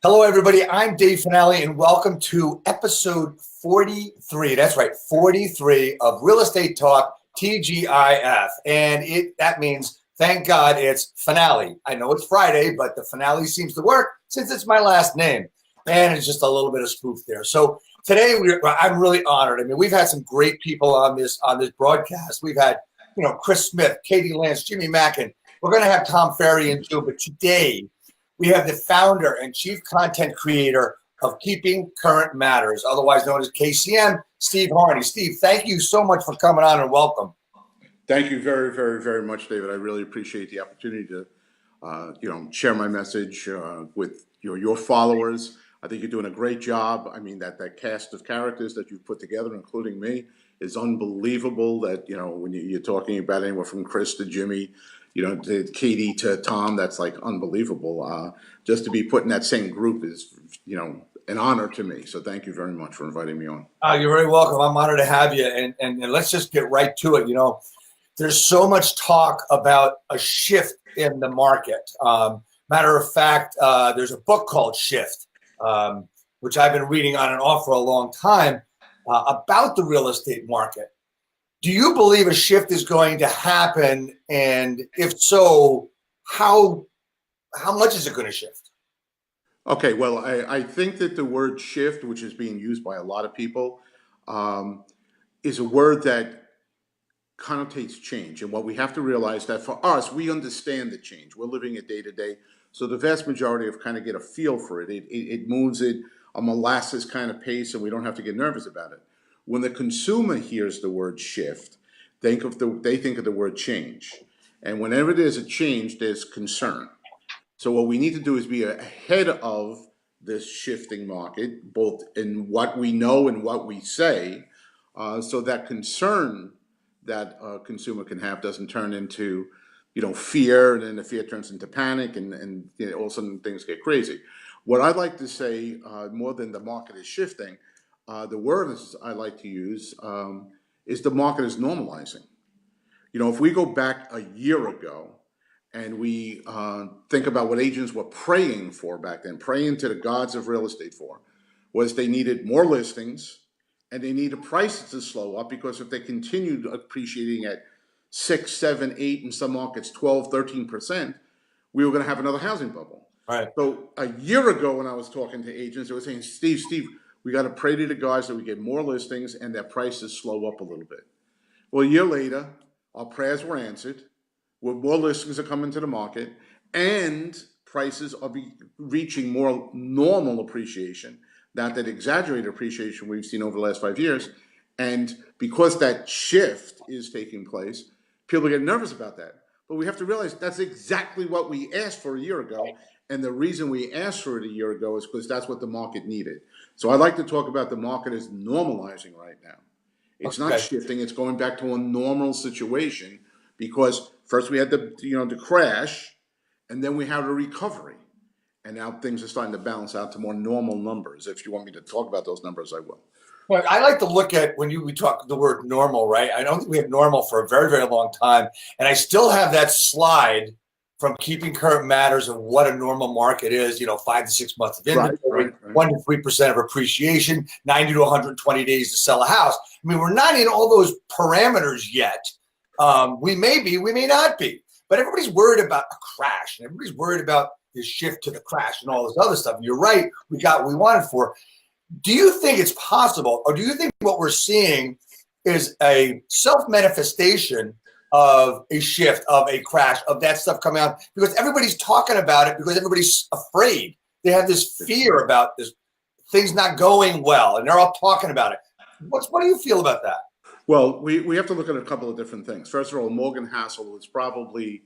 Hello, everybody. I'm Dave Finale, and welcome to episode 43. That's right, 43 of Real Estate Talk TGIF. And that means, thank God, it's finale. I know it's Friday, but the finale seems to work since it's my last name. And it's just a little bit of spoof there. So today, I'm really honored. I mean, we've had some great people on this broadcast. We've had, Chris Smith, Katie Lance, Jimmy Mackin. We're going to have Tom Ferry in too, but today, we have the founder and chief content creator of Keeping Current Matters, otherwise known as KCM, Steve Harney. Steve, thank you so much for coming on and welcome. Thank you very, very, very much, David. I really appreciate the opportunity to, share my message with your followers. I think you're doing a great job. I mean, that cast of characters that you've put together, including me, is unbelievable. That, when you're talking about anywhere from Chris to Jimmy, to Katie to Tom, that's like unbelievable. Just to be put in that same group is, an honor to me. So thank you very much for inviting me on. You're very welcome. I'm honored to have you. And let's just get right to it. There's so much talk about a shift in the market. Matter of fact, there's a book called Shift, which I've been reading on and off for a long time, about the real estate market. Do you believe a shift is going to happen? And if so, how much is it going to shift? Okay, well, I think that the word shift, which is being used by a lot of people, is a word that connotates change. And what we have to realize that for us, we understand the change. We're living it day to day. So the vast majority of kind of get a feel for it. It moves at a molasses kind of pace, and we don't have to get nervous about it. When the consumer hears the word shift, they think of the word change. And whenever there's a change, there's concern. So what we need to do is be ahead of this shifting market, both in what we know and what we say, so that concern that a consumer can have doesn't turn into, fear, and then the fear turns into panic, and all of a sudden things get crazy. What I'd like to say, more than the market is shifting, the word I like to use is the market is normalizing. If we go back a year ago and we think about what agents were praying for back then, praying to the gods of real estate for, was they needed more listings and they needed prices to slow up, because if they continued appreciating at 6, 7, 8, in some markets 12, 13%, we were going to have another housing bubble. Right. So a year ago when I was talking to agents, they were saying, Steve, we got to pray to the guys that we get more listings and that prices slow up a little bit. Well, a year later, our prayers were answered. More listings are coming to the market, and prices are reaching more normal appreciation, not that exaggerated appreciation we've seen over the last 5 years. And because that shift is taking place, people get nervous about that. But we have to realize that's exactly what we asked for a year ago. And the reason we asked for it a year ago is because that's what the market needed. So I like to talk about the market as normalizing right now. It's not shifting, it's going back to a normal situation, because first we had the crash, and then we had a recovery. And now things are starting to balance out to more normal numbers. If you want me to talk about those numbers, I will. Well, I like to look at when we talk the word normal, right? I don't think we have normal for a very, very long time. And I still have that slide from Keeping Current Matters of what a normal market is, 5 to 6 months of inventory, right. 1 to 3% of appreciation, 90 to 120 days to sell a house. I mean, we're not in all those parameters yet. We may be, we may not be. But everybody's worried about a crash, and everybody's worried about this shift to the crash and all this other stuff. And you're right, we got what we wanted for. Do you think it's possible, or do you think what we're seeing is a self-manifestation of a shift, of a crash, of that stuff coming out? Because everybody's talking about it, because everybody's afraid. They have this fear about this, things not going well, and they're all talking about it. What do you feel about that? Well, we have to look at a couple of different things. First of all, Morgan Housel is probably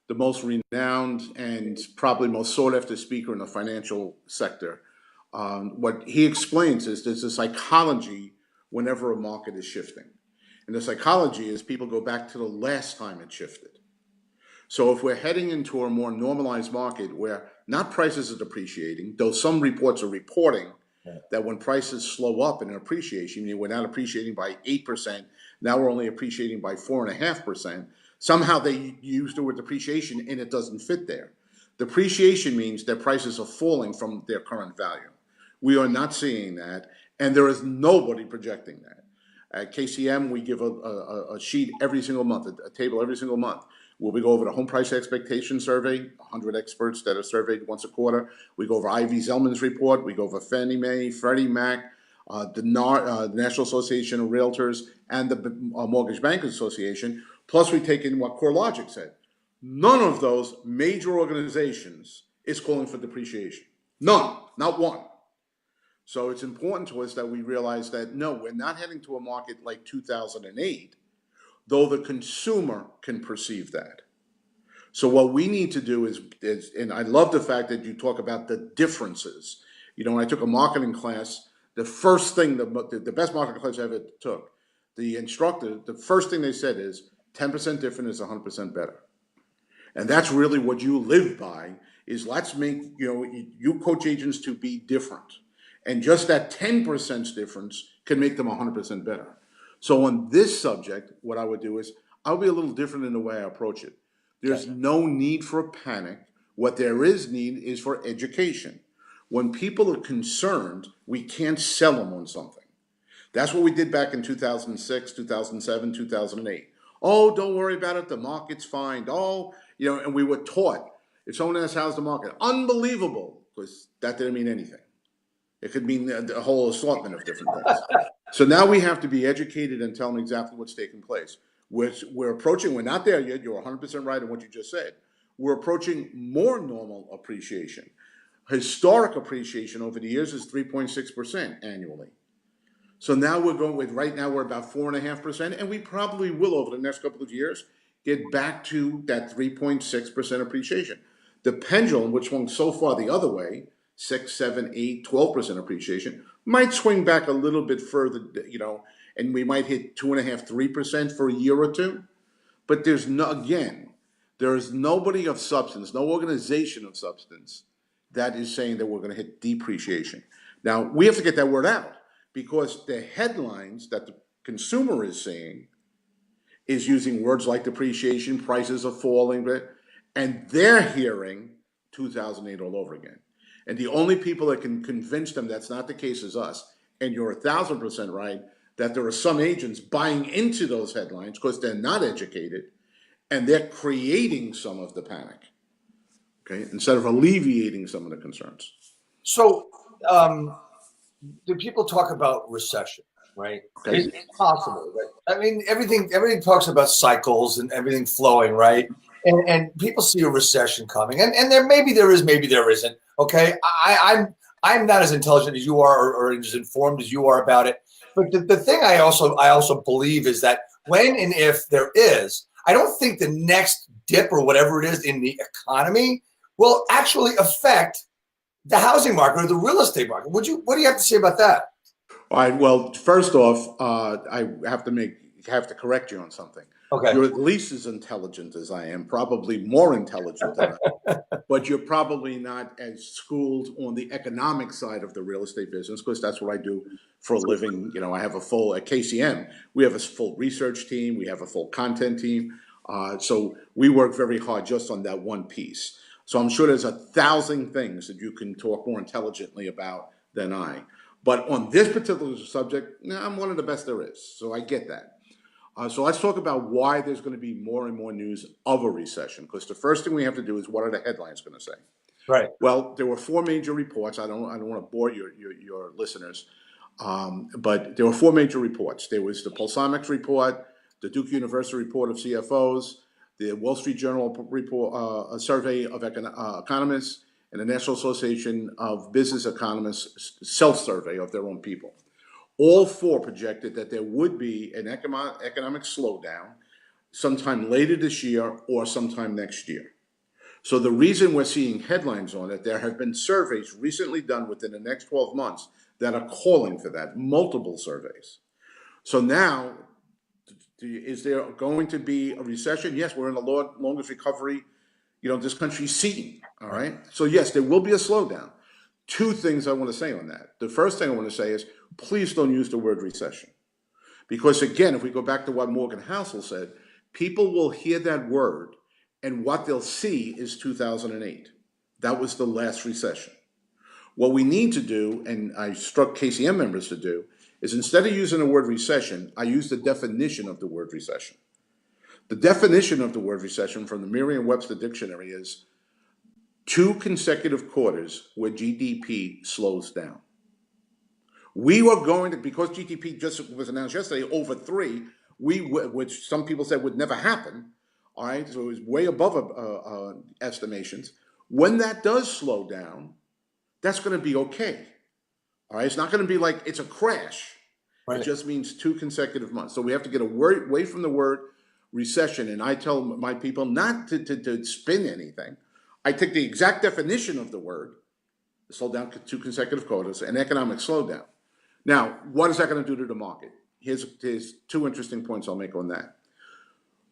the most renowned and probably most sought-after speaker in the financial sector. What he explains is there's a psychology whenever a market is shifting. And the psychology is people go back to the last time it shifted. So if we're heading into a more normalized market where not prices are depreciating, though some reports are reporting that when prices slow up in appreciation, we're not appreciating by 8%, now we're only appreciating by 4.5%. Somehow they use the word depreciation and it doesn't fit there. Depreciation means that prices are falling from their current value. We are not seeing that, and there is nobody projecting that. At KCM, we give a sheet every single month, a table every single month, where we go over the home price expectation survey, 100 experts that are surveyed once a quarter. We go over Ivy Zelman's report. We go over Fannie Mae, Freddie Mac, the National Association of Realtors, and the Mortgage Bankers Association. Plus, we take in what CoreLogic said. None of those major organizations is calling for depreciation. None, not one. So it's important to us that we realize that, no, we're not heading to a market like 2008, though the consumer can perceive that. So what we need to do is, and I love the fact that you talk about the differences. You know, when I took a marketing class, the first thing, the best marketing class I ever took, the instructor, the first thing they said is 10% different is 100% better. And that's really what you live by, is let's make, you coach agents to be different. And just that 10% difference can make them 100% better. So on this subject, what I would do is, I'll be a little different in the way I approach it. There's no need for panic. What there is need is for education. When people are concerned, we can't sell them on something. That's what we did back in 2006, 2007, 2008. Oh, don't worry about it, the market's fine. Oh, and we were taught, if someone asks how's the market, unbelievable, because that didn't mean anything. It could mean a whole assortment of different things. So now we have to be educated and tell them exactly what's taking place. We're approaching, we're not there yet, you're 100% right in what you just said. We're approaching more normal appreciation. Historic appreciation over the years is 3.6% annually. So now we're going with, right now we're about 4.5%, and we probably will over the next couple of years get back to that 3.6% appreciation. The pendulum, which swung so far the other way, 6, 7, 8, 12% appreciation, might swing back a little bit further, and we might hit 2.5%, 3% for a year or two. But there is nobody of substance, no organization of substance that is saying that we're going to hit depreciation. Now, we have to get that word out, because the headlines that the consumer is seeing is using words like depreciation, prices are falling, and they're hearing 2008 all over again. And the only people that can convince them that's not the case is us. And you're 1,000% right that there are some agents buying into those headlines because they're not educated, and they're creating some of the panic, okay, instead of alleviating some of the concerns. So, do people talk about recession, right? Okay. It's possible, right? I mean, everything talks about cycles and everything flowing, right? And people see a recession coming, and maybe there is, maybe there isn't. Okay, I'm not as intelligent as you are, or as informed as you are about it. But the thing I also believe is that when and if there is, I don't think the next dip or whatever it is in the economy will actually affect the housing market or the real estate market. What do you have to say about that? All right. Well, first off, I have to correct you on something. Okay. You're at least as intelligent as I am, probably more intelligent than I am, but you're probably not as schooled on the economic side of the real estate business, because that's what I do for a living. I have at KCM, we have a full research team, we have a full content team. So we work very hard just on that one piece. So I'm sure there's 1,000 things that you can talk more intelligently about than I. But on this particular subject, I'm one of the best there is. So I get that. So let's talk about why there's going to be more and more news of a recession. Because the first thing we have to do is, what are the headlines going to say? Right. Well, there were 4 major reports. I don't want to bore your listeners, but there were 4 major reports. There was the Pulsomics report, the Duke University report of CFOs, the Wall Street Journal report, a survey of economists, and the National Association of Business Economists self-survey of their own people. All 4 projected that there would be an economic slowdown sometime later this year or sometime next year. So the reason we're seeing headlines on it, there have been surveys recently done within the next 12 months that are calling for that, multiple surveys. So now, is there going to be a recession? Yes, we're in the longest recovery, this country's seen, all right? So yes, there will be a slowdown. 2 things I want to say on that. The first thing I want to say is, please don't use the word recession. Because again, if we go back to what Morgan Housel said, people will hear that word and what they'll see is 2008. That was the last recession. What we need to do, and I struck KCM members to do, is instead of using the word recession, I use the definition of the word recession. The definition of the word recession from the Merriam-Webster dictionary is 2 consecutive quarters where GDP slows down. We were going to, because GDP just was announced yesterday, over 3, which some people said would never happen, all right, so it was way above estimations. When that does slow down, that's going to be okay, all right? It's not going to be like it's a crash. Right. It just means 2 consecutive months. So we have to get away from the word recession, and I tell my people not to spin anything. I take the exact definition of the word, slow down 2 consecutive quarters, and economic slowdown. Now, what is that going to do to the market? Here's 2 interesting points I'll make on that.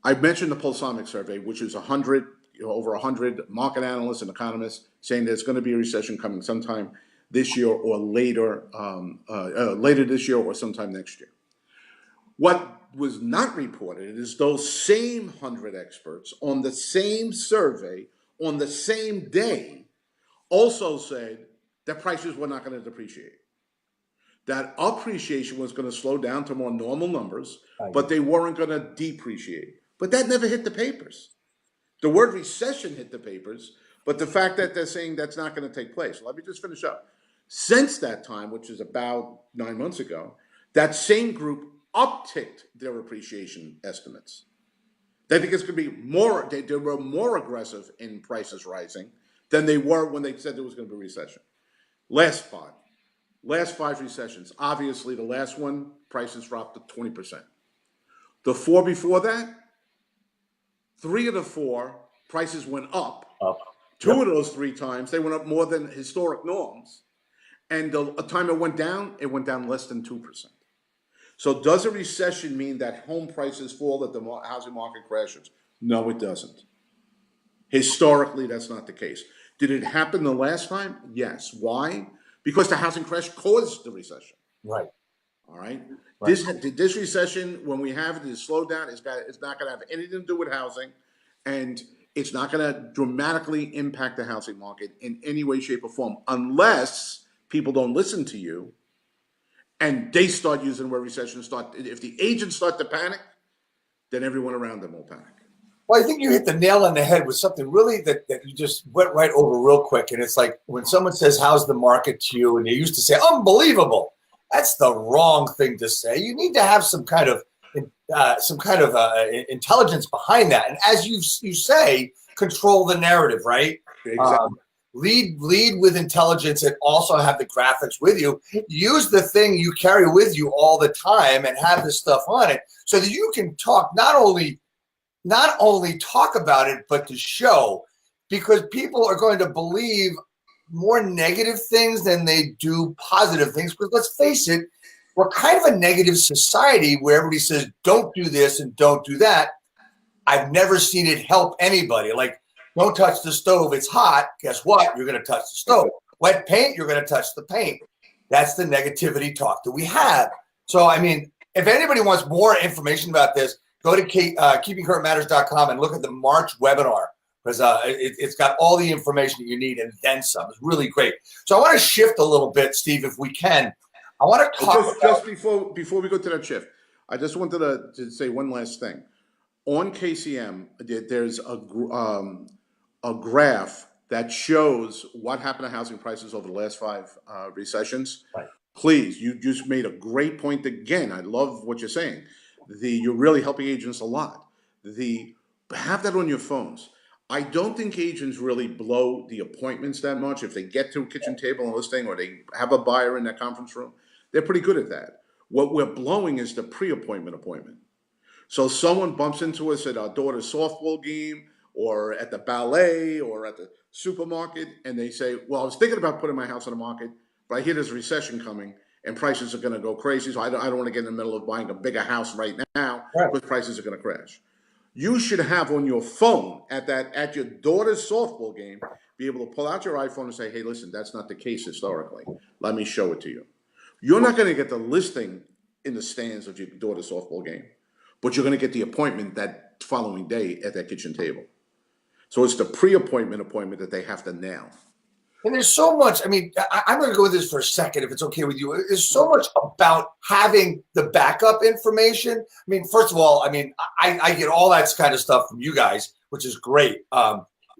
I mentioned the Pulsomic survey, which is over 100 market analysts and economists saying there's going to be a recession coming sometime this year or later this year or sometime next year. What was not reported is those same 100 experts on the same survey on the same day also said that prices were not going to depreciate. That appreciation was going to slow down to more normal numbers, but they weren't going to depreciate. But that never hit the papers. The word recession hit the papers, but the fact that they're saying that's not going to take place. Let me just finish up. Since that time, which is about 9 months ago, that same group upticked their appreciation estimates. They think it's going to be more, they were more aggressive in prices rising than they were when they said there was going to be a recession. Last 5 recessions. Obviously, the last one, prices dropped to 20%. The 4 before that, 3 of the 4, prices went up. 2 of those 3 times, they went up more than historic norms. And the time it went down less than 2%. So does a recession mean that home prices fall, that the housing market crashes? No, it doesn't. Historically, that's not the case. Did it happen the last time? Yes. Why? Because the housing crash caused the recession. Right. All right. This recession, when we have this slowdown, it's not going to have anything to do with housing, and it's not going to dramatically impact the housing market in any way, shape, or form, unless people don't listen to you and they start using the word recession. If the agents start to panic, then everyone around them will panic. Well, I think you hit the nail on the head with something really that you just went right over real quick. And it's like when someone says, how's the market to you? And they used to say, unbelievable. That's the wrong thing to say. You need to have some kind of intelligence behind that. And as you say, control the narrative, right? Exactly. Lead with intelligence and also have the graphics with you. Use the thing you carry with you all the time and have this stuff on it so that you can talk not only talk about it, but to show, because people are going to believe more negative things than they do positive things. Because let's face it, we're kind of a negative society where everybody says, don't do this and don't do that. I've never seen it help anybody. Like, don't touch the stove, it's hot. Guess what? You're going to touch the stove. Wet paint, you're going to touch the paint. That's the negativity talk that we have. So, I mean, if anybody wants more information about this, go to keepingcurrentmatters.com and look at the March webinar, because it's got all the information that you need and then some. It's really great. So I want to shift a little bit, Steve, if we can. I want to talk just before we go to that shift, I just wanted to say one last thing. On KCM, there's a graph that shows what happened to housing prices over the last 5 recessions. Right. Please, you just made a great point again. I love what you're saying. You're really helping agents a lot. Have that on your phones. I don't think agents really blow the appointments that much. If they get to a kitchen table and listing, or they have a buyer in that conference room, they're pretty good at that. What we're blowing is the pre-appointment appointment. So someone bumps into us at our daughter's softball game, or at the ballet, or at the supermarket, and they say, well, I was thinking about putting my house on the market, but I hear there's a recession coming and prices are going to go crazy, so I don't want to get in the middle of buying a bigger house right now because prices are going to crash. You should have on your phone at your daughter's softball game, be able to pull out your iPhone and say, hey, listen, that's not the case historically. Let me show it to you. You're not going to get the listing in the stands of your daughter's softball game, but you're going to get the appointment that following day at that kitchen table. So it's the pre-appointment appointment that they have to nail. And there's so much, I mean, I'm going to go with this for a second, if it's okay with you. There's so much about having the backup information. I mean, first of all, I mean, I get all that kind of stuff from you guys, which is great.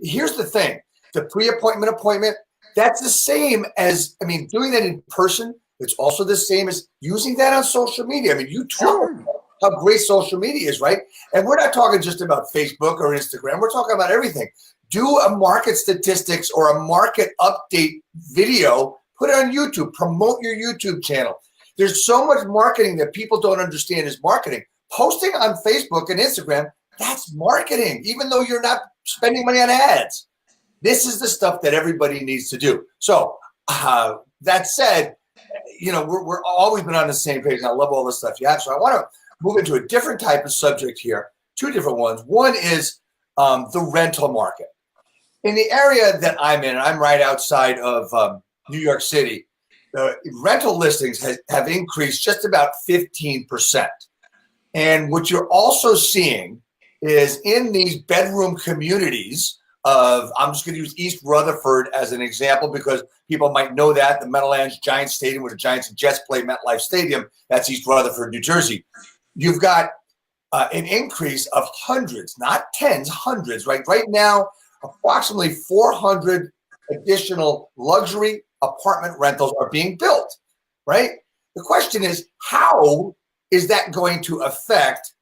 Here's the thing. The pre-appointment appointment, that's the same as, I mean, doing that in person. It's also the same as using that on social media. I mean, you talk about how great social media is, right? And we're not talking just about Facebook or Instagram. We're talking about everything. Do a market statistics or a market update video, put it on YouTube, promote your YouTube channel. There's so much marketing that people don't understand is marketing. Posting on Facebook and Instagram, that's marketing, even though you're not spending money on ads. This is the stuff that everybody needs to do. So that said, you know, we're always been on the same page. And I love all the stuff you have. So I want to move into a different type of subject here, two different ones. One is the rental market. In the area that I'm in, I'm right outside of New York City, rental listings have increased just about 15%. And what you're also seeing is in these bedroom communities of, I'm just going to use East Rutherford as an example because people might know that, the Meadowlands Giants Stadium where the Giants and Jets play, MetLife Stadium, that's East Rutherford, New Jersey. You've got an increase of hundreds, not tens, hundreds, right? Right now, approximately 400 additional luxury apartment rentals are being built, right? The question is, how is that going to affect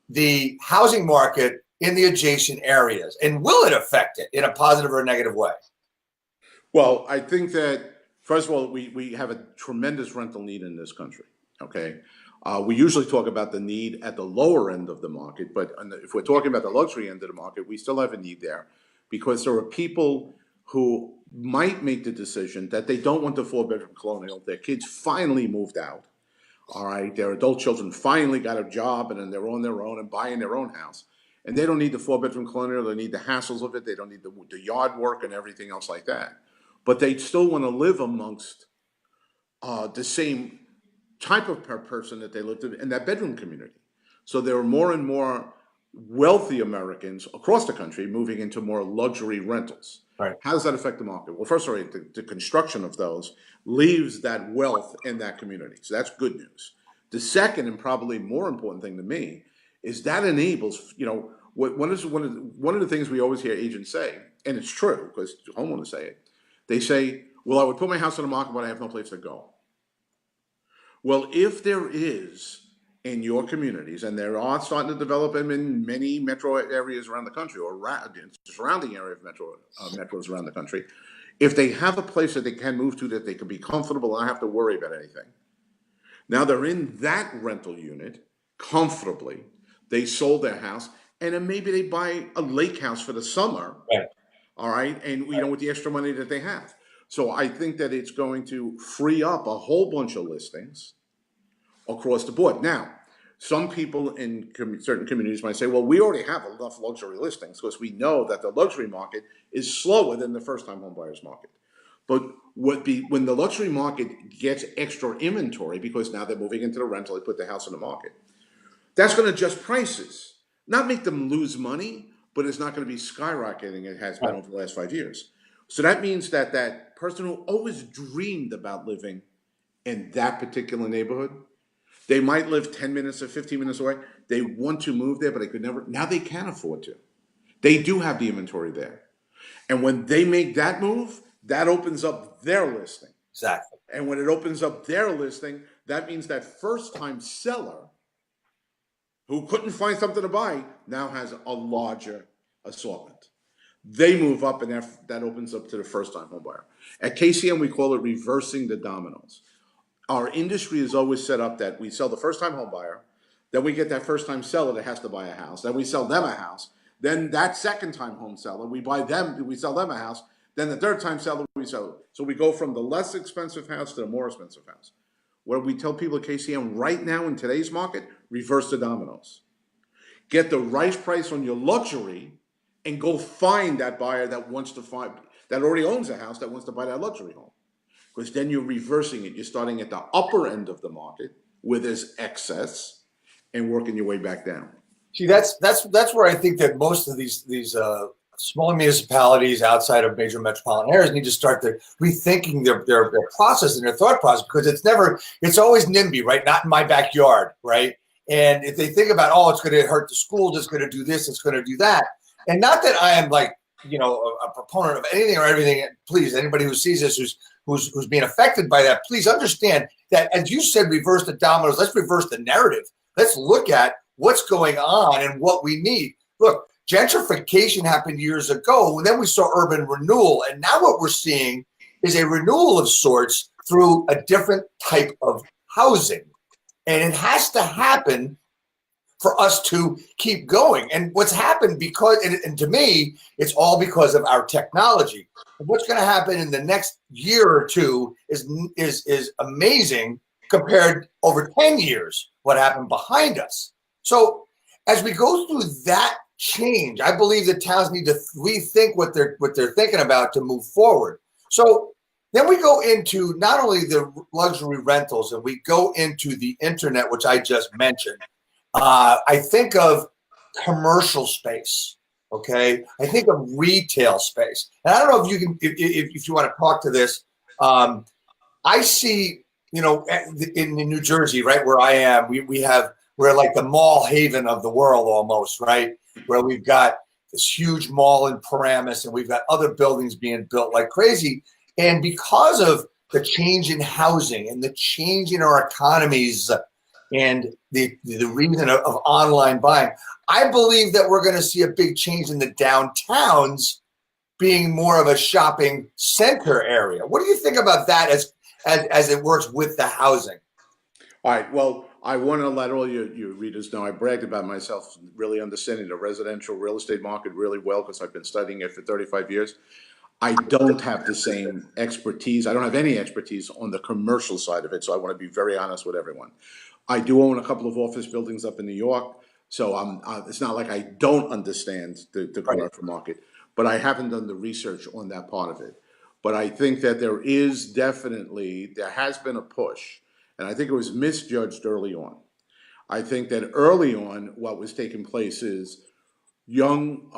the housing market in the adjacent areas? And will it affect it in a positive or a negative way? Well, I think that, first of all, we have a tremendous rental need in this country, okay? We usually talk about the need at the lower end of the market, but if we're talking about the luxury end of the market, we still have a need there because there are people who might make the decision that they don't want the four-bedroom colonial. Their kids finally moved out, all right? Their adult children finally got a job and then they're on their own and buying their own house. And they don't need the four-bedroom colonial. They need the hassles of it. They don't need the yard work and everything else like that. But they still want to live amongst the same type of person that they lived in that bedroom community. So there are more and more wealthy Americans across the country moving into more luxury rentals. Right. How does that affect the market? Well, first of all, the construction of those leaves that wealth in that community. So that's good news. The second and probably more important thing to me is that enables, you know, one of the things we always hear agents say, and it's true because homeowners say it, they say, well, I would put my house on the market, but I have no place to go. Well, if there is in your communities, and there are starting to develop them in many metro areas around the country or surrounding area of metros around the country, if they have a place that they can move to that they can be comfortable and not have to worry about anything, now they're in that rental unit comfortably, they sold their house, and then maybe they buy a lake house for the summer, Right. all right, and you know, with the extra money that they have. So I think that it's going to free up a whole bunch of listings across the board. Now, some people in certain communities might say, well, we already have enough luxury listings because we know that the luxury market is slower than the first-time home buyers market. But when the luxury market gets extra inventory, because now they're moving into the rental, they put the house on the market, that's going to adjust prices. Not make them lose money, but it's not going to be skyrocketing. It has been over the last 5 years. So that means that that person who always dreamed about living in that particular neighborhood, they might live 10 minutes or 15 minutes away. They want to move there, but they could never. Now they can afford to. They do have the inventory there. And when they make that move, that opens up their listing. Exactly. And when it opens up their listing, that means that first-time seller who couldn't find something to buy now has a larger assortment. They move up, and that opens up to the first-time home buyer. At KCM, we call it reversing the dominoes. Our industry is always set up that we sell the first-time home buyer, then we get that first-time seller that has to buy a house, then we sell them a house, then that second-time home seller, we sell them a house, then the third-time seller, we sell. So we go from the less expensive house to the more expensive house. What we tell people at KCM right now in today's market, reverse the dominoes. Get the right price on your luxury and go find that buyer that already owns a house that wants to buy that luxury home. Because then you're reversing it. You're starting at the upper end of the market where there's excess and working your way back down. See, that's where I think that most of these smaller municipalities outside of major metropolitan areas need to start rethinking their process and their thought process, because it's always NIMBY, right? Not in my backyard, right? And if they think about, oh, it's going to hurt the schools, it's going to do this, it's going to do that. And not that I am like, a proponent of anything or everything. Please, anybody who sees this who's being affected by that, please understand that, as you said, reverse the dominoes. Let's reverse the narrative. Let's look at what's going on and what we need. Look, gentrification happened years ago, and then we saw urban renewal. And now what we're seeing is a renewal of sorts through a different type of housing. And it has to happen for us to keep going. And what's happened, and to me, it's all because of our technology. And what's going to happen in the next year or two is amazing compared over 10 years, what happened behind us. So as we go through that change, I believe that towns need to rethink what they're thinking about to move forward. So then we go into not only the luxury rentals, and we go into the internet, which I just mentioned. I think of commercial space. Okay, I think of retail space, and I don't know if you can, if you want to talk to this. I see, in New Jersey, right where I am, we're like the mall haven of the world almost, right? Where we've got this huge mall in Paramus, and we've got other buildings being built like crazy. And because of the change in housing and the change in our economies and the reason of online buying, I believe that we're going to see a big change in the downtowns being more of a shopping center area. What do you think about that as it works with the housing? All right. Well, I want to let all your readers know I bragged about myself really understanding the residential real estate market really well, because I've been studying it for 35 years. I don't have the same expertise. I don't have any expertise on the commercial side of it, so I want to be very honest with everyone. I do own a couple of office buildings up in New York, so it's not like I don't understand the commercial market, but I haven't done the research on that part of it. But I think that there has been a push, and I think it was misjudged early on. I think that early on, what was taking place is young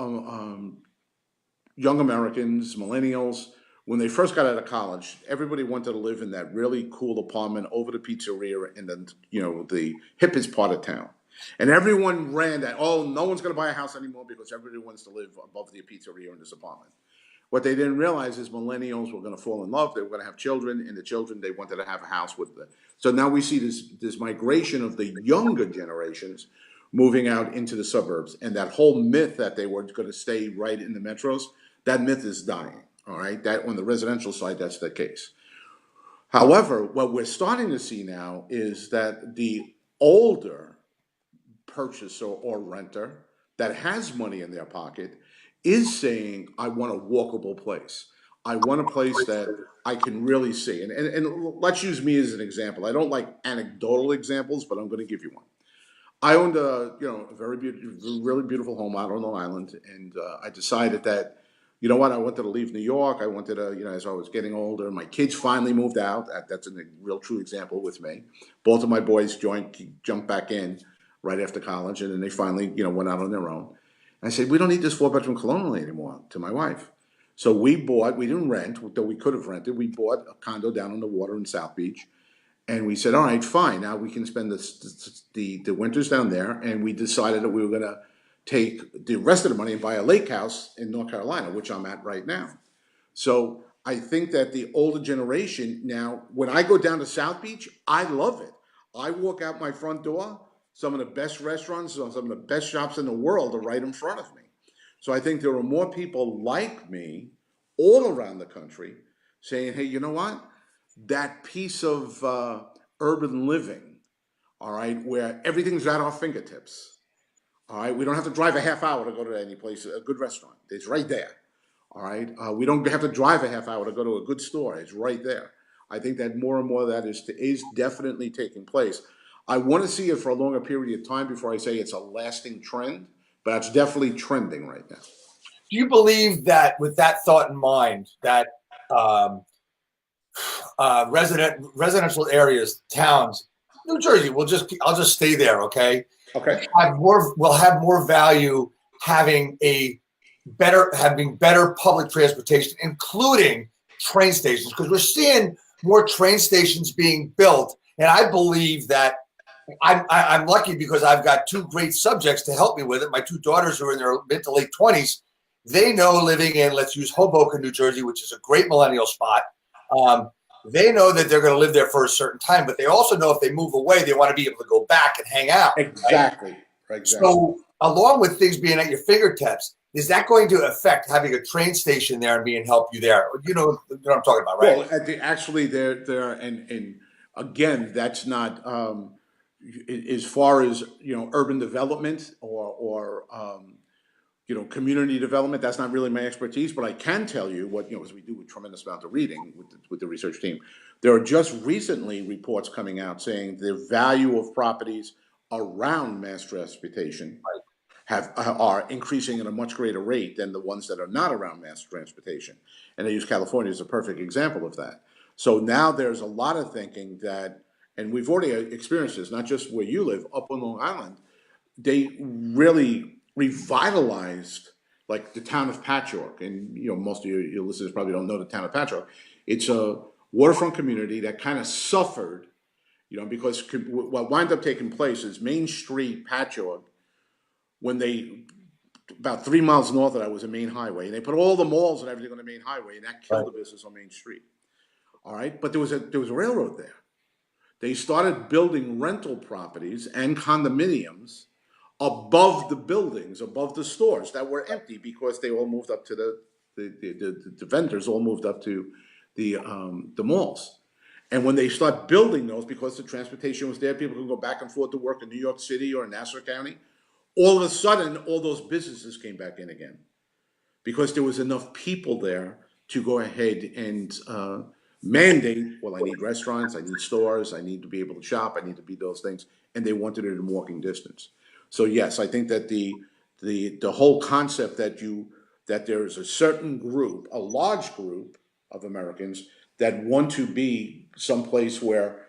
Americans, millennials, when they first got out of college, everybody wanted to live in that really cool apartment over the pizzeria in the hippest part of town. And everyone ran that, oh, no one's going to buy a house anymore because everybody wants to live above the pizzeria in this apartment. What they didn't realize is millennials were going to fall in love. They were going to have children, and the children, they wanted to have a house with them. So now we see this migration of the younger generations moving out into the suburbs. And that whole myth that they were going to stay right in the metros, that myth is dying. All right, that on the residential side, that's the case. However, what we're starting to see now is that the older purchaser or renter that has money in their pocket is saying, I want a walkable place. I want a place that I can really see. And let's use me as an example. I don't like anecdotal examples, but I'm going to give you one. I owned a very beautiful, really beautiful home out on Long Island, and I decided that, you know what, I wanted to leave New York. I wanted to, as I was getting older, my kids finally moved out. That's a real true example with me. Both of my boys jumped back in right after college, and then they finally, went out on their own. And I said, we don't need this 4-bedroom colonial anymore, to my wife. So we didn't rent, though we could have rented. We bought a condo down on the water in South Beach. And we said, all right, fine. Now we can spend the winters down there. And we decided that we were going to take the rest of the money and buy a lake house in North Carolina, which I'm at right now. So I think that the older generation now, when I go down to South Beach, I love it. I walk out my front door, some of the best restaurants, some of the best shops in the world are right in front of me. So I think there are more people like me all around the country saying, hey, you know what? That piece of urban living, all right, where everything's at our fingertips. All right, we don't have to drive a half hour to go to any place, a good restaurant. It's right there. All right, we don't have to drive a half hour to go to a good store. It's right there. I think that more and more of that is definitely taking place. I want to see it for a longer period of time before I say it's a lasting trend, but it's definitely trending right now. Do you believe that, with that thought in mind, that residential areas, towns, New Jersey, I'll just stay there, okay? Okay. Will have more value having a having better public transportation, including train stations, because we're seeing more train stations being built. And I believe that I'm lucky because I've got two great subjects to help me with it. My two daughters who are in their mid to late 20s. They know living in, let's use Hoboken, New Jersey, which is a great millennial spot. They know that they're going to live there for a certain time, but they also know if they move away, they want to be able to go back and hang out. Exactly. Right? Exactly. So along with things being at your fingertips, is that going to affect having a train station there and being help you there? You know what I'm talking about, right? Well, actually, there, and again, that's not as far as urban development or community development. That's not really my expertise, but I can tell you what as we do a tremendous amount of reading with the research team. There are just recently reports coming out saying the value of properties around mass transportation are increasing at a much greater rate than the ones that are not around mass transportation. And they use California as a perfect example of that. So now there's a lot of thinking that, and we've already experienced this, not just where you live, up on Long Island, they really revitalized like the town of Patchogue. And most of your listeners probably don't know the town of Patchogue. It's a waterfront community that kind of suffered, because what wound up taking place is Main Street, Patchogue, when they, about 3 miles north of that was a main highway, and they put all the malls and everything on the main highway, and that killed the business on Main Street. All right, but there was a railroad there. They started building rental properties and condominiums above the buildings, above the stores that were empty because they all moved up to the vendors all moved up to the malls. And when they start building those, because the transportation was there, people could go back and forth to work in New York City or in Nassau County. All of a sudden, all those businesses came back in again because there was enough people there to go ahead and mandate, well, I need restaurants, I need stores, I need to be able to shop, I need to be those things, and they wanted it in walking distance. So yes, I think that the whole concept that there is a certain group, a large group of Americans that want to be someplace where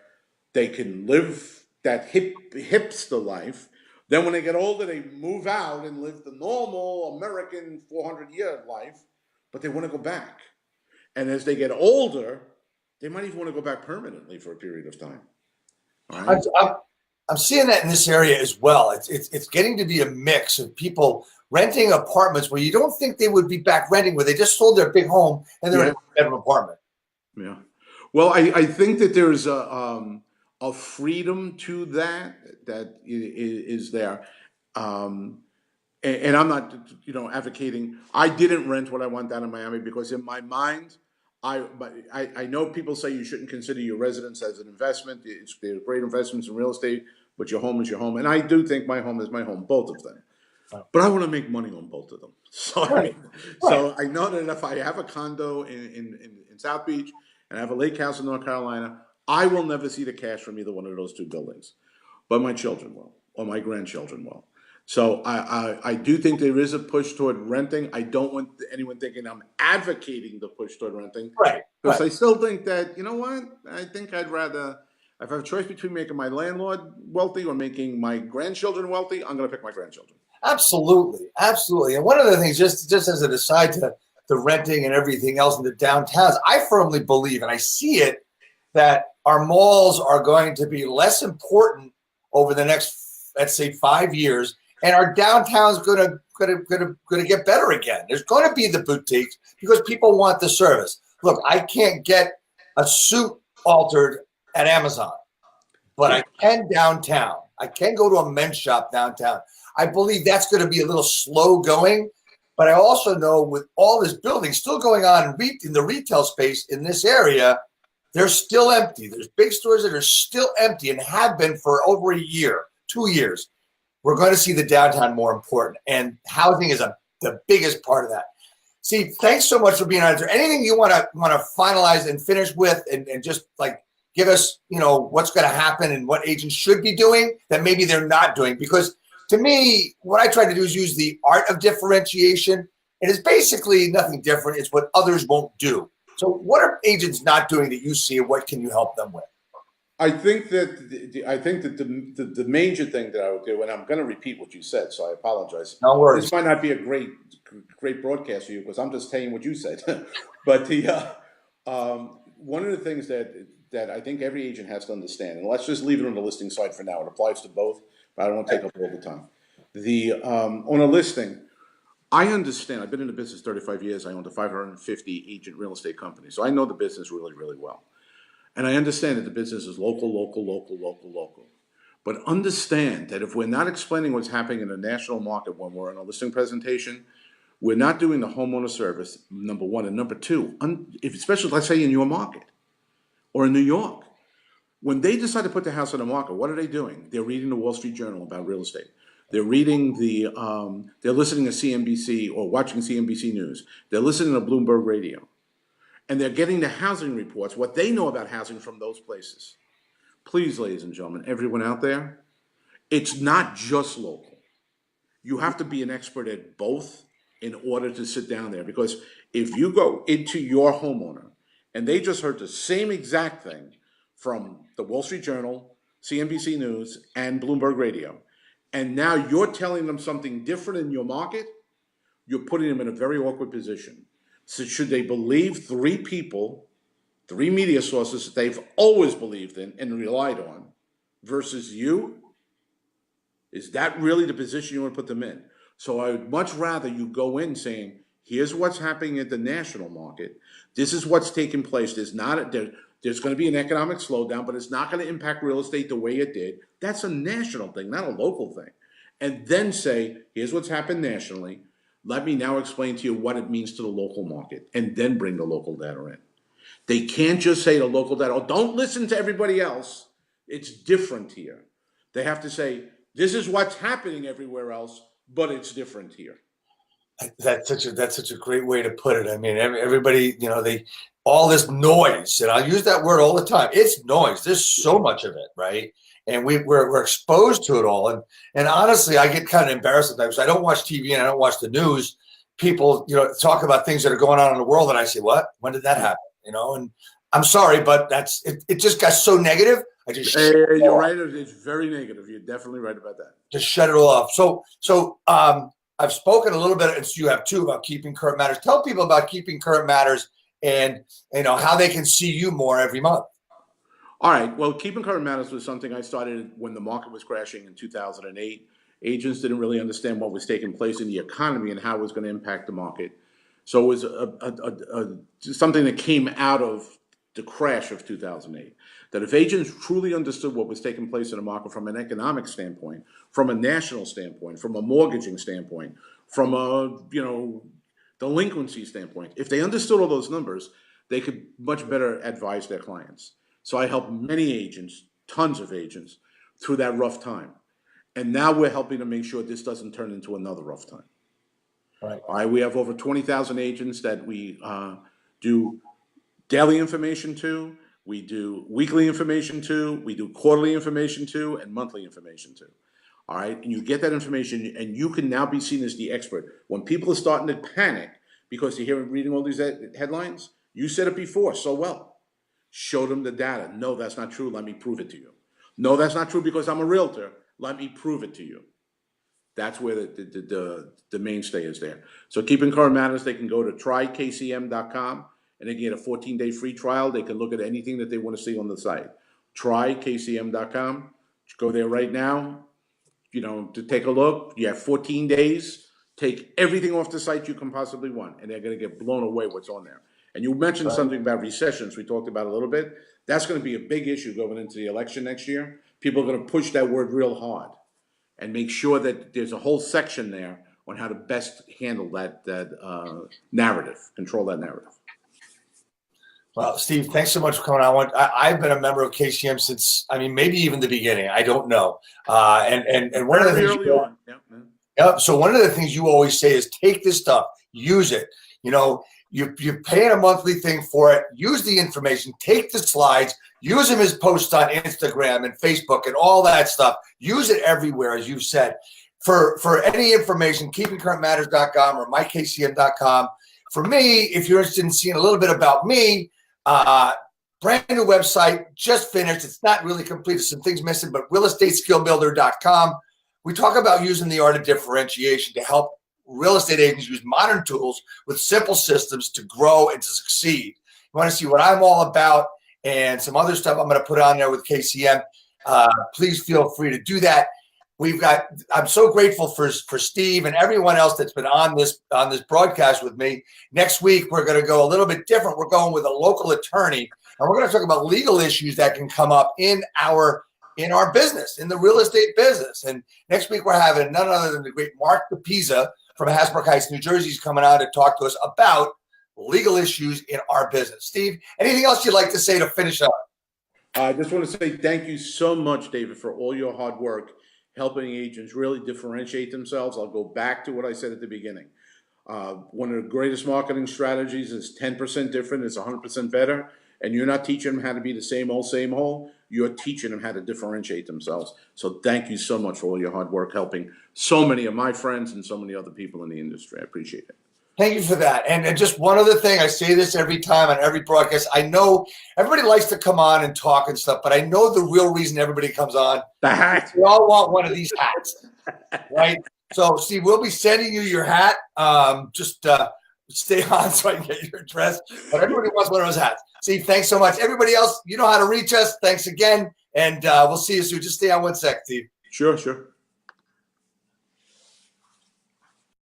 they can live that hipster life. Then when they get older, they move out and live the normal American 400-year life, but they want to go back. And as they get older, they might even want to go back permanently for a period of time. All right? I'm seeing that in this area as well. It's getting to be a mix of people renting apartments where you don't think they would be back renting, where they just sold their big home and they're in a bedroom apartment. Yeah. Well, I think that there's a freedom to that is there. And I'm not, advocating. I didn't rent what I want down in Miami because in my mind, I know people say you shouldn't consider your residence as an investment. They're great investments in real estate, but your home is your home. And I do think my home is my home, both of them. But I want to make money on both of them. So so I know that if I have a condo in South Beach and I have a lake house in North Carolina, I will never see the cash from either one of those two buildings. But my children will, or my grandchildren will. So I do think there is a push toward renting. I don't want anyone thinking I'm advocating the push toward renting. Right. Because I still think that, I think I'd rather, if I have a choice between making my landlord wealthy or making my grandchildren wealthy, I'm going to pick my grandchildren. Absolutely. Absolutely. And one of the things, just as an aside to the renting and everything else in the downtowns, I firmly believe, and I see it, that our malls are going to be less important over the next, let's say, 5 years. And our downtown's gonna get better again. There's going to be the boutiques because people want the service. Look, I can't get a suit altered at Amazon, but I can downtown. I can go to a men's shop downtown. I believe that's going to be a little slow going, but I also know with all this building still going on in the retail space in this area, they're still empty. There's big stores that are still empty and have been for over a year, 2 years. We're going to see the downtown more important, and housing is the biggest part of that. See, thanks so much for being on. Is there anything you want to finalize and finish with, and just like give us, what's going to happen and what agents should be doing that maybe they're not doing? Because to me, what I try to do is use the art of differentiation. It is basically nothing different. It's what others won't do. So what are agents not doing that you see, and what can you help them with? I think that the major thing that I would do, and I'm going to repeat what you said, so I apologize. No worries. This might not be a great great broadcast for you because I'm just saying what you said. But one of the things that I think every agent has to understand, and let's just leave it on the listing side for now. It applies to both, but I don't want to take up all the time. On a listing, I understand. I've been in the business 35 years. I owned a 550 agent real estate company, so I know the business really, really well. And I understand that the business is local, local, local, local, local. But understand that if we're not explaining what's happening in the national market when we're in a listing presentation, we're not doing the homeowner service, number one. And number two, especially let's say in your market or in New York, when they decide to put the house on the market, what are they doing? They're reading the Wall Street Journal about real estate. They're reading they're listening to CNBC or watching CNBC News. They're listening to Bloomberg Radio. And they're getting the housing reports, what they know about housing from those places. Please, ladies and gentlemen, everyone out there, it's not just local. You have to be an expert at both in order to sit down there. Because if you go into your homeowner and they just heard the same exact thing from the Wall Street Journal, CNBC News, and Bloomberg Radio, and now you're telling them something different in your market, you're putting them in a very awkward position. So should they believe three people, three media sources that they've always believed in and relied on versus you? Is that really the position you want to put them in? So I would much rather you go in saying, here's what's happening at the national market. This is what's taking place. There's going to be an economic slowdown, but it's not going to impact real estate the way it did. That's a national thing, not a local thing. And then say, here's what's happened nationally. Let me now explain to you what it means to the local market, and then bring the local data in. They can't just say the local data, oh, don't listen to everybody else. It's different here. They have to say, this is what's happening everywhere else, but it's different here. That's such a great way to put it. I mean, everybody, all this noise, and I use that word all the time. It's noise. There's so much of it, right? And we're exposed to it all. And honestly, I get kind of embarrassed at times. I don't watch TV and I don't watch the news. People, talk about things that are going on in the world, and I say, what? When did that happen? And I'm sorry, but it just got so negative. I just you're right. It's very negative. You're definitely right about that. Just shut it all off. So I've spoken a little bit, and you have too, about Keeping Current Matters. Tell people about Keeping Current Matters and how they can see you more every month. All right. Well, Keeping Current Matters was something I started when the market was crashing in 2008. Agents didn't really understand what was taking place in the economy and how it was going to impact the market. So it was something that came out of the crash of 2008. That if agents truly understood what was taking place in the market from an economic standpoint, from a national standpoint, from a mortgaging standpoint, from a delinquency standpoint, if they understood all those numbers, they could much better advise their clients. So I helped many agents, tons of agents, through that rough time. And now we're helping to make sure this doesn't turn into another rough time. Right. All right. We have over 20,000 agents that we do daily information to, we do weekly information to, we do quarterly information to, and monthly information to. All right. And you get that information, and you can now be seen as the expert. When people are starting to panic because they're reading all these headlines, you said it before so well. Show them the data. No, that's not true. Let me prove it to you. No, that's not true because I'm a realtor. Let me prove it to you. That's where the mainstay is there. So Keeping Current Matters, they can go to trykcm.com and they can get a 14-day free trial. They can look at anything that they want to see on the site. Trykcm.com. Go there right now, to take a look. You have 14 days. Take everything off the site you can possibly want, and they're going to get blown away what's on there. And you mentioned something about recessions. We talked about a little bit. That's going to be a big issue going into the election next year. People are going to push that word real hard and make sure that there's a whole section there on how to best handle that narrative, control that narrative. Well, Steve, thanks so much for coming on. I've been a member of KCM since, maybe even the beginning. I don't know. And one of the things so one of the things you always say is take this stuff, use it. You're paying a monthly thing for it. Use the information. Take the slides. Use them as posts on Instagram and Facebook and all that stuff. Use it everywhere, as you've said. For any information, keepingcurrentmatters.com or mykcm.com. For me, if you're interested in seeing a little bit about me, brand new website, just finished. It's not really complete. There's some things missing, but realestateskillbuilder.com. We talk about using the art of differentiation to help real estate agents use modern tools with simple systems to grow and to succeed. You want to see what I'm all about and some other stuff I'm going to put on there with KCM. Please feel free to do that. I'm so grateful for Steve and everyone else that's been on this broadcast with me. Next week, we're going to go a little bit different. We're going with a local attorney, and we're going to talk about legal issues that can come up in our business, in the real estate business. And next week, we're having none other than the great Mark DePisa from Hasbrook Heights, New Jersey, is coming on to talk to us about legal issues in our business. Steve, anything else you'd like to say to finish up? I just want to say thank you so much, David, for all your hard work helping agents really differentiate themselves. I'll go back to what I said at the beginning. One of the greatest marketing strategies is 10% different is 100% better. And you're not teaching them how to be the same old. You're teaching them how to differentiate themselves. So thank you so much for all your hard work helping so many of my friends and so many other people in the industry. I appreciate it. Thank you for that. And just one other thing, I say this every time on every broadcast. I know everybody likes to come on and talk and stuff, but I know the real reason everybody comes on. The hat. We all want one of these hats, right? So, Steve, we'll be sending you your hat. Just stay on so I can get your address. But everybody wants one of those hats. Steve, thanks so much. Everybody else, you know how to reach us. Thanks again. And we'll see you soon. Just stay on 1 sec, Steve. Sure.